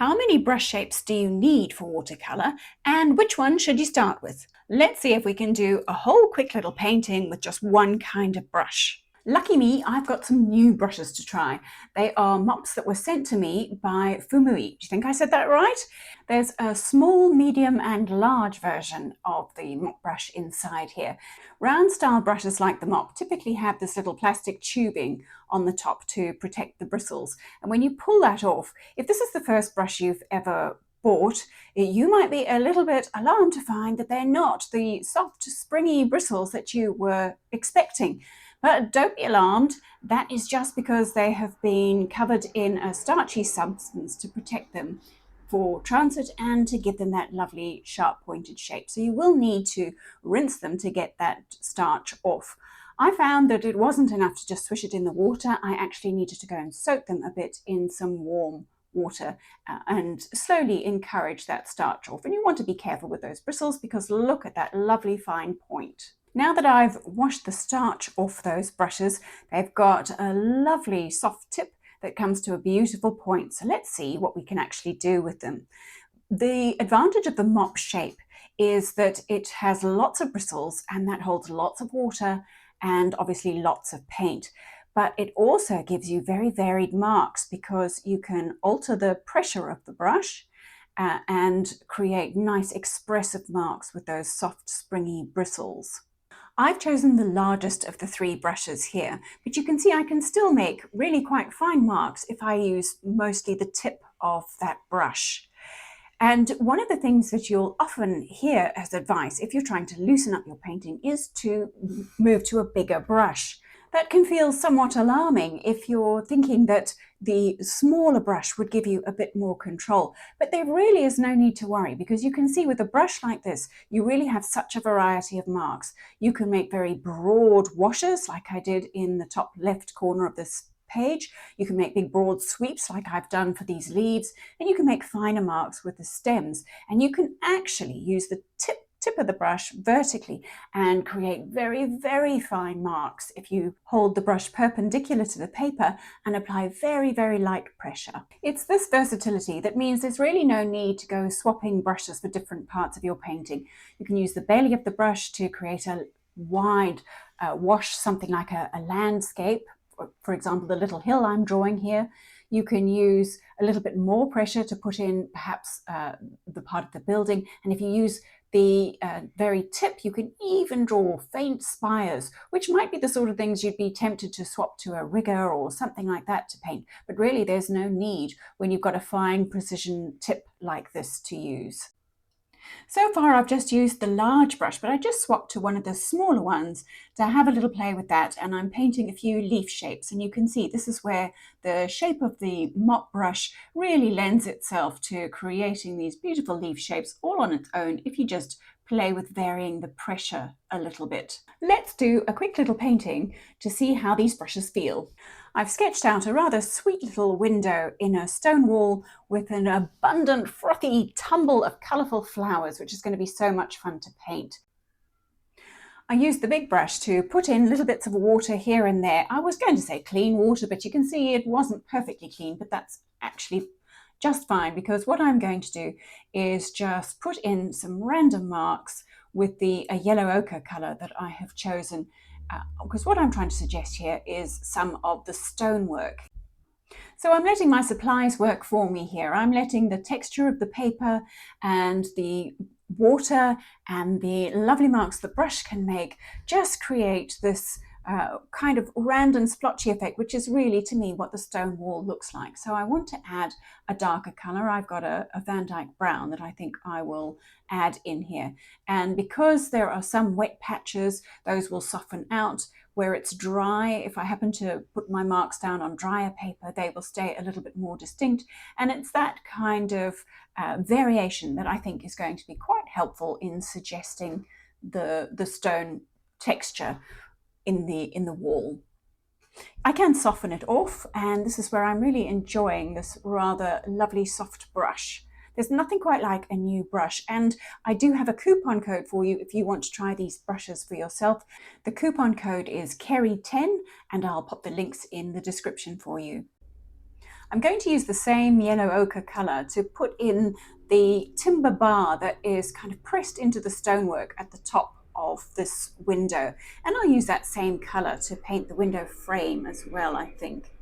How many brush shapes do you need for watercolor, and which one should you start with? Let's see if we can do a whole quick little painting with just one kind of brush. Lucky me, I've got some new brushes to try. They are mops that were sent to me by Fuumui. Do you think I said that right? There's a small, medium and large version of the mop brush inside here. Round style brushes like the mop typically have this little plastic tubing on the top to protect the bristles. And when you pull that off, if this is the first brush you've ever bought, you might be a little bit alarmed to find that they're not the soft, springy bristles that you were expecting. But don't be alarmed, that is just because they have been covered in a starchy substance to protect them for transit and to give them that lovely sharp pointed shape. So you will need to rinse them to get that starch off. I found that it wasn't enough to just swish it in the water. I actually needed to go and soak them a bit in some warm water and slowly encourage that starch off. And you want to be careful with those bristles because look at that lovely fine point. Now that I've washed the starch off those brushes, they've got a lovely soft tip that comes to a beautiful point. So let's see what we can actually do with them. The advantage of the mop shape is that it has lots of bristles and that holds lots of water and obviously lots of paint. But it also gives you very varied marks because you can alter the pressure of the brush and create nice expressive marks with those soft springy bristles. I've chosen the largest of the three brushes here, but you can see I can still make really quite fine marks if I use mostly the tip of that brush. And one of the things that you'll often hear as advice if you're trying to loosen up your painting is to move to a bigger brush. That can feel somewhat alarming if you're thinking that the smaller brush would give you a bit more control. But there really is no need to worry because you can see with a brush like this, you really have such a variety of marks. You can make very broad washes like I did in the top left corner of this page. You can make big broad sweeps like I've done for these leaves, and you can make finer marks with the stems. And you can actually use the tip of the brush vertically and create very fine marks if you hold the brush perpendicular to the paper and apply very light pressure. It's this versatility that means there's really no need to go swapping brushes for different parts of your painting. You can use the belly of the brush to create a wide wash, something like a landscape. For example, the little hill I'm drawing here. You can use a little bit more pressure to put in perhaps the part of the building. And if you use the very tip, you can even draw faint spires, which might be the sort of things you'd be tempted to swap to a rigger or something like that to paint. But really, there's no need when you've got a fine precision tip like this to use. So far I've just used the large brush, but I just swapped to one of the smaller ones to have a little play with that, and I'm painting a few leaf shapes, and you can see this is where the shape of the mop brush really lends itself to creating these beautiful leaf shapes all on its own if you just play with varying the pressure a little bit. Let's do a quick little painting to see how these brushes feel. I've sketched out a rather sweet little window in a stone wall with an abundant frothy tumble of colourful flowers, which is going to be so much fun to paint. I used the big brush to put in little bits of water here and there. I was going to say clean water, but you can see it wasn't perfectly clean, but that's actually just fine because what I'm going to do is just put in some random marks with the yellow ochre colour that I have chosen because what I'm trying to suggest here is some of the stonework. So I'm letting my supplies work for me here. I'm letting the texture of the paper and the water and the lovely marks the brush can make just create this kind of random splotchy effect, which is really to me what the stone wall looks like. So I want to add a darker color. I've got a Van Dyke brown that I think I will add in here. And because there are some wet patches, those will soften out. Where it's dry, if I happen to put my marks down on drier paper, they will stay a little bit more distinct. And it's that kind of variation that I think is going to be quite helpful in suggesting the stone texture in the wall. I can soften it off, and this is where I'm really enjoying this rather lovely soft brush. There's nothing quite like a new brush, and I do have a coupon code for you if you want to try these brushes for yourself. The coupon code is Kerry10, and I'll pop the links in the description for you. I'm going to use the same yellow ochre colour to put in the timber bar that is kind of pressed into the stonework at the top of this window. And I'll use that same colour to paint the window frame as well, I think.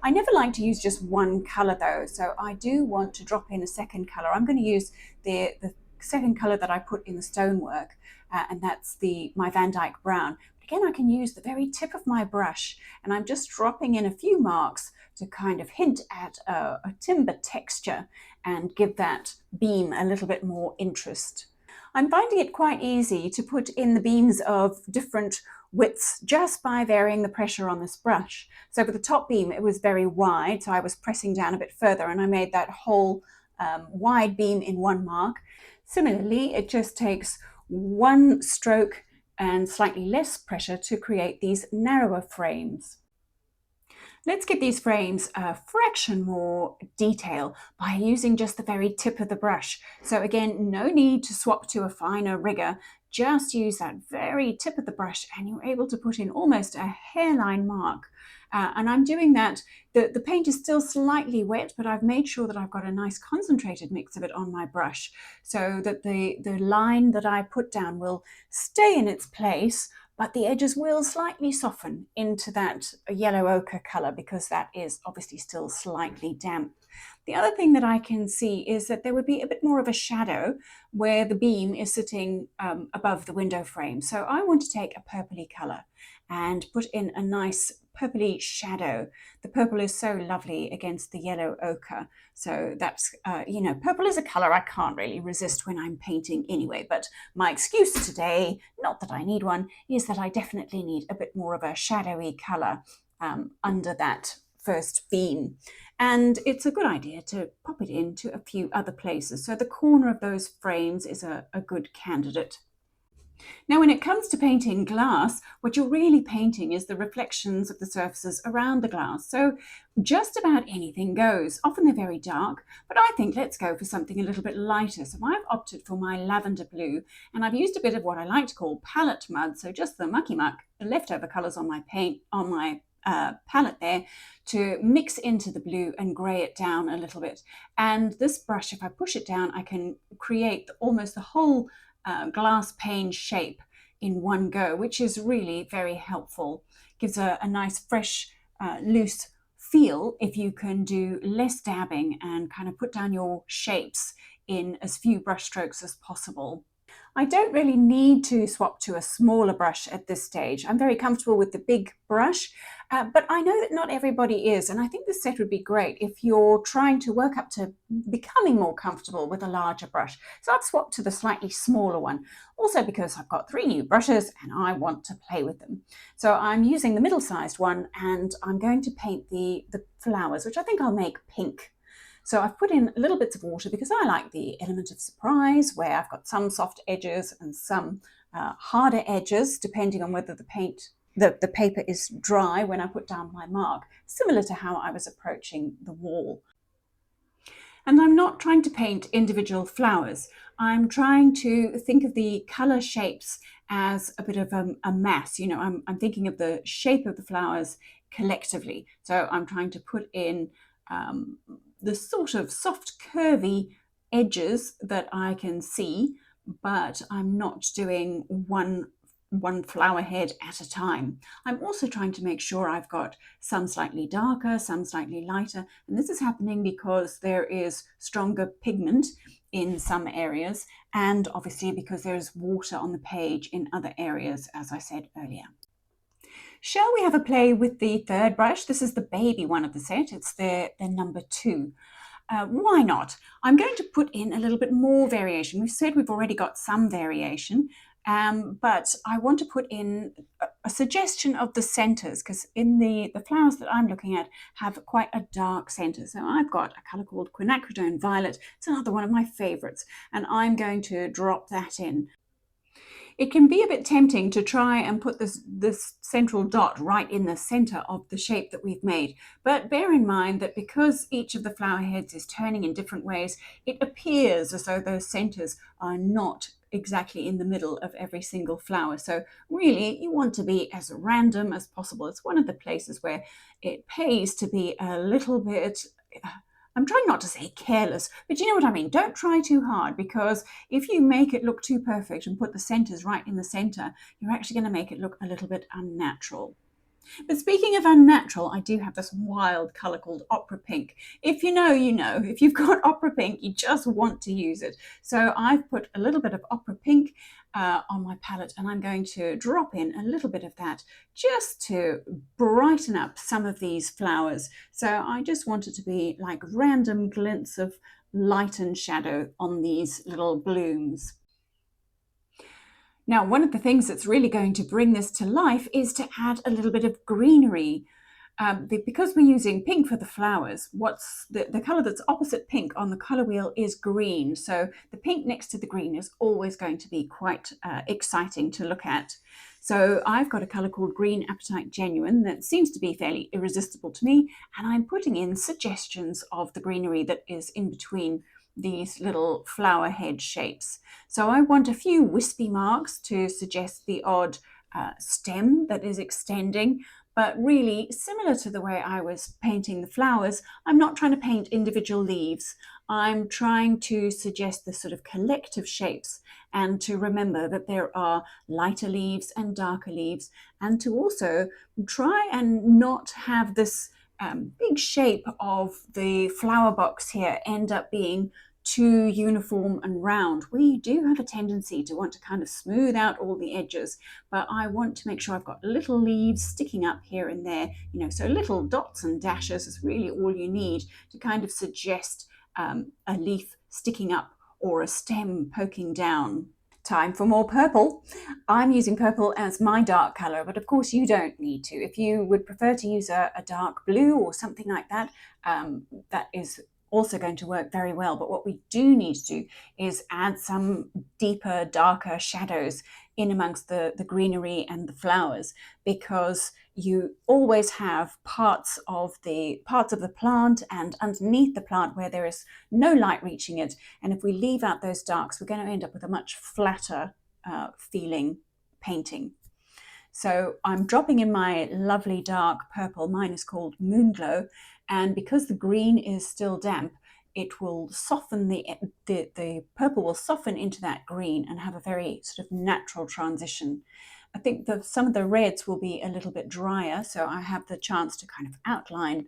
I never like to use just one colour though, so I do want to drop in a second colour. I'm going to use the second colour that I put in the stonework, and that's my Van Dyke Brown. But again, I can use the very tip of my brush, and I'm just dropping in a few marks to kind of hint at a timber texture and give that beam a little bit more interest. I'm finding it quite easy to put in the beams of different widths just by varying the pressure on this brush. So for the top beam, it was very wide, so I was pressing down a bit further and I made that whole wide beam in one mark. Similarly, it just takes one stroke and slightly less pressure to create these narrower frames. Let's give these frames a fraction more detail by using just the very tip of the brush. So again, no need to swap to a finer rigger, just use that very tip of the brush and you're able to put in almost a hairline mark. And I'm doing that, the paint is still slightly wet, but I've made sure that I've got a nice concentrated mix of it on my brush so that the line that I put down will stay in its place, but the edges will slightly soften into that yellow ochre colour because that is obviously still slightly damp. The other thing that I can see is that there would be a bit more of a shadow where the beam is sitting above the window frame. So I want to take a purpley colour and put in a nice purpley shadow. The purple is so lovely against the yellow ochre. So that's, purple is a colour I can't really resist when I'm painting anyway. But my excuse today, not that I need one, is that I definitely need a bit more of a shadowy colour under that first beam. And it's a good idea to pop it into a few other places. So the corner of those frames is a good candidate. Now, when it comes to painting glass, what you're really painting is the reflections of the surfaces around the glass. So just about anything goes. Often they're very dark, but I think let's go for something a little bit lighter. So I've opted for my lavender blue, and I've used a bit of what I like to call palette mud, so just the mucky muck, the leftover colours on my paint, on my palette there, to mix into the blue and grey it down a little bit. And this brush, if I push it down, I can create almost the whole glass pane shape in one go, which is really very helpful. Gives a nice fresh loose feel if you can do less dabbing and kind of put down your shapes in as few brush strokes as possible. I don't really need to swap to a smaller brush at this stage. I'm very comfortable with the big brush, but I know that not everybody is, and I think this set would be great if you're trying to work up to becoming more comfortable with a larger brush. So I've swapped to the slightly smaller one, also because I've got 3 new brushes and I want to play with them. So I'm using the middle-sized one and I'm going to paint the flowers, which I think I'll make pink. So I've put in little bits of water because I like the element of surprise where I've got some soft edges and some harder edges depending on whether the paper is dry when I put down my mark, similar to how I was approaching the wall. And I'm not trying to paint individual flowers. I'm trying to think of the colour shapes as a bit of a mass. I'm thinking of the shape of the flowers collectively. So I'm trying to put in the sort of soft curvy edges that I can see, but I'm not doing one flower head at a time. I'm also trying to make sure I've got some slightly darker, some slightly lighter, and this is happening because there is stronger pigment in some areas, and obviously because there's water on the page in other areas, as I said earlier. Shall we have a play with the third brush? This is the baby one of the set. It's the number 2. Why not? I'm going to put in a little bit more variation. We've said we've already got some variation, but I want to put in a suggestion of the centers because in the flowers that I'm looking at have quite a dark center. So I've got a color called quinacridone violet. It's another one of my favorites, and I'm going to drop that in. It can be a bit tempting to try and put this central dot right in the center of the shape that we've made. But bear in mind that because each of the flower heads is turning in different ways, it appears as though those centers are not exactly in the middle of every single flower. So really, you want to be as random as possible. It's one of the places where it pays to be a little bit I'm trying not to say careless, but you know what I mean. Don't try too hard, because if you make it look too perfect and put the centers right in the center, you're actually going to make it look a little bit unnatural. But speaking of unnatural, I do have this wild colour called opera pink. If you know, you know. If you've got opera pink, you just want to use it. So I've put a little bit of opera pink on my palette, and I'm going to drop in a little bit of that just to brighten up some of these flowers. So I just want it to be like random glints of light and shadow on these little blooms. Now, one of the things that's really going to bring this to life is to add a little bit of greenery. Because we're using pink for the flowers, what's the color that's opposite pink on the color wheel is green. So the pink next to the green is always going to be quite exciting to look at. So I've got a color called Green Apatite Genuine that seems to be fairly irresistible to me, and I'm putting in suggestions of the greenery that is in between these little flower head shapes. So I want a few wispy marks to suggest the odd stem that is extending, but really similar to the way I was painting the flowers, I'm not trying to paint individual leaves. I'm trying to suggest the sort of collective shapes, and to remember that there are lighter leaves and darker leaves, and to also try and not have this big shape of the flower box here end up being too uniform and round. We do have a tendency to want to kind of smooth out all the edges, but I want to make sure I've got little leaves sticking up here and there, so little dots and dashes is really all you need to kind of suggest a leaf sticking up or a stem poking down. Time for more purple. I'm using purple as my dark color, but of course you don't need to. If you would prefer to use a dark blue or something like that, that is also going to work very well. But what we do need to do is add some deeper, darker shadows in amongst the greenery and the flowers, because you always have parts of the plant and underneath the plant where there is no light reaching it. And if we leave out those darks, we're going to end up with a much flatter feeling painting. So I'm dropping in my lovely dark purple. Mine is called Moonglow, and because the green is still damp, it will soften the purple will soften into that green and have a very sort of natural transition. I think some of the reds will be a little bit drier, so I have the chance to kind of outline,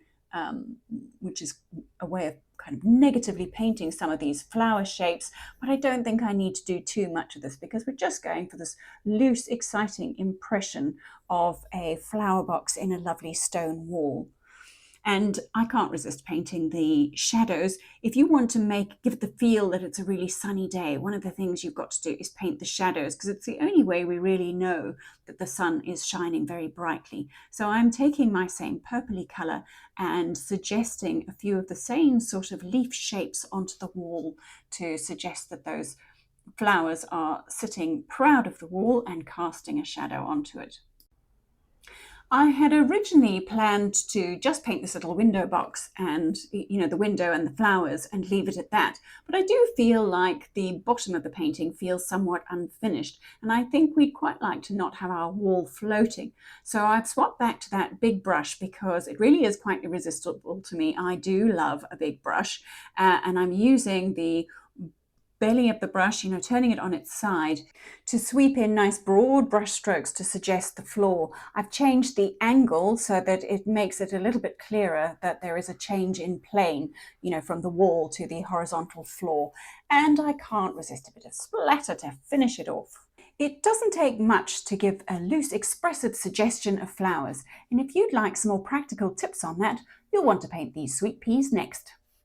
which is a way of kind of negatively painting some of these flower shapes, but I don't think I need to do too much of this, because we're just going for this loose, exciting impression of a flower box in a lovely stone wall. And I can't resist painting the shadows. If you want to give it the feel that it's a really sunny day, one of the things you've got to do is paint the shadows, because it's the only way we really know that the sun is shining very brightly. So I'm taking my same purpley color and suggesting a few of the same sort of leaf shapes onto the wall to suggest that those flowers are sitting proud of the wall and casting a shadow onto it. I had originally planned to just paint this little window box and, the window and the flowers and leave it at that. But I do feel like the bottom of the painting feels somewhat unfinished, and I think we'd quite like to not have our wall floating. So I've swapped back to that big brush, because it really is quite irresistible to me. I do love a big brush, and I'm using the belly of the brush, turning it on its side to sweep in nice broad brush strokes to suggest the floor. I've changed the angle so that it makes it a little bit clearer that there is a change in plane, from the wall to the horizontal floor. And I can't resist a bit of splatter to finish it off. It doesn't take much to give a loose, expressive suggestion of flowers. And if you'd like some more practical tips on that, you'll want to paint these sweet peas next.